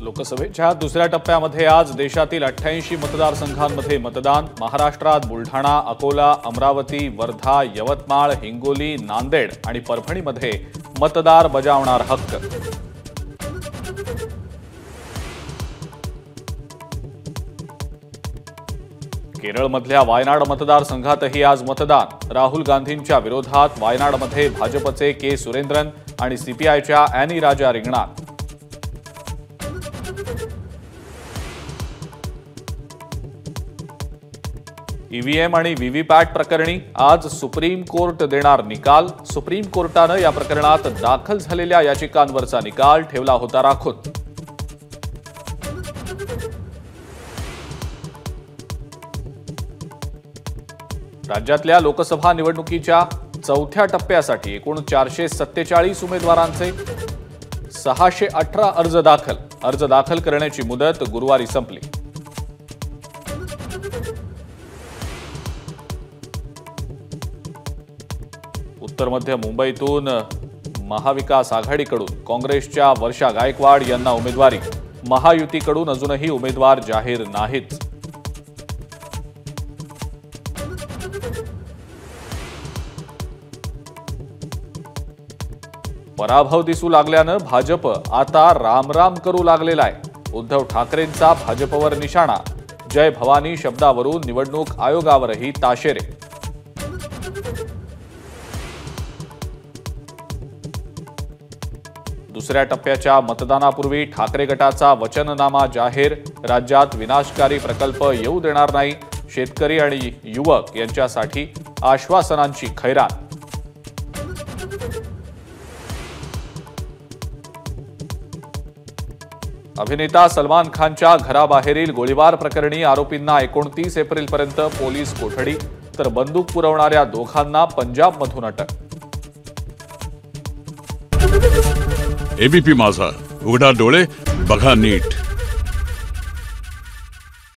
लोकसभेच्या दुसऱ्या टप्प्यामध्ये आज देशातील 88 मतदारसंघांमध्ये मतदान। महाराष्ट्रात बुलढाणा, अकोला, अमरावती, वर्धा, यवतमाळ, हिंगोली, नांदेड आणि परभणीमध्ये मतदार बजावणार हक्क। केरळमधल्या वायनाड मतदारसंघातही आज मतदान। राहुल गांधींच्या विरोधात वायनाडमध्ये भाजपचे के सुरेंद्रन आणि सीपीआयच्या अॅनी राजा रिंगणात। ईव्हीएम आणि व्हीव्हीपॅट प्रकरणी आज सुप्रीम कोर्ट देणार निकाल। सुप्रीम कोर्टाने या प्रकरणात दाखल झालेल्या याचिकांवरचा निकाल ठेवला होता राखून। राज्यातल्या लोकसभा निवडणुकीच्या चौथ्या टप्प्यासाठी एकूण 447 उमेदवारांचे 618 अर्ज दाखल करण्याची मुदत गुरुवारी संपली। उत्तर मध्य मुंबईतून महाविकास आघाडीकडून काँग्रेसच्या वर्षा गायकवाड यांना उमेदवारी। महायुतीकडून अजूनही उमेदवार जाहीर नाहीत। पराभव दिसू लागल्यानं भाजप आता रामराम करू लागलेला आहे। उद्धव ठाकरेंचा भाजपवर निशाणा। जय भवानी शब्दावरून निवडणूक आयोगावरही ताशेरे। दुसऱ्या टप्प्याच्या मतदानापूर्वी ठाकरे गटाचा वचननामा जाहीर। राज्यात विनाशकारी प्रकल्प येऊ देणार नाही। शेतकरी आणि युवक यांच्यासाठी आश्वासनांची खैरात। अभिनेता सलमान खानच्या घराबाहेरील गोळीबार प्रकरणी आरोपींना 29 एप्रिलपर्यंत पोलीस कोठडी, तर बंदूक पुरवणाऱ्या दोघांना पंजाबमधून अटक। एबीपी माझा, उघडा डोळे बघा नीट।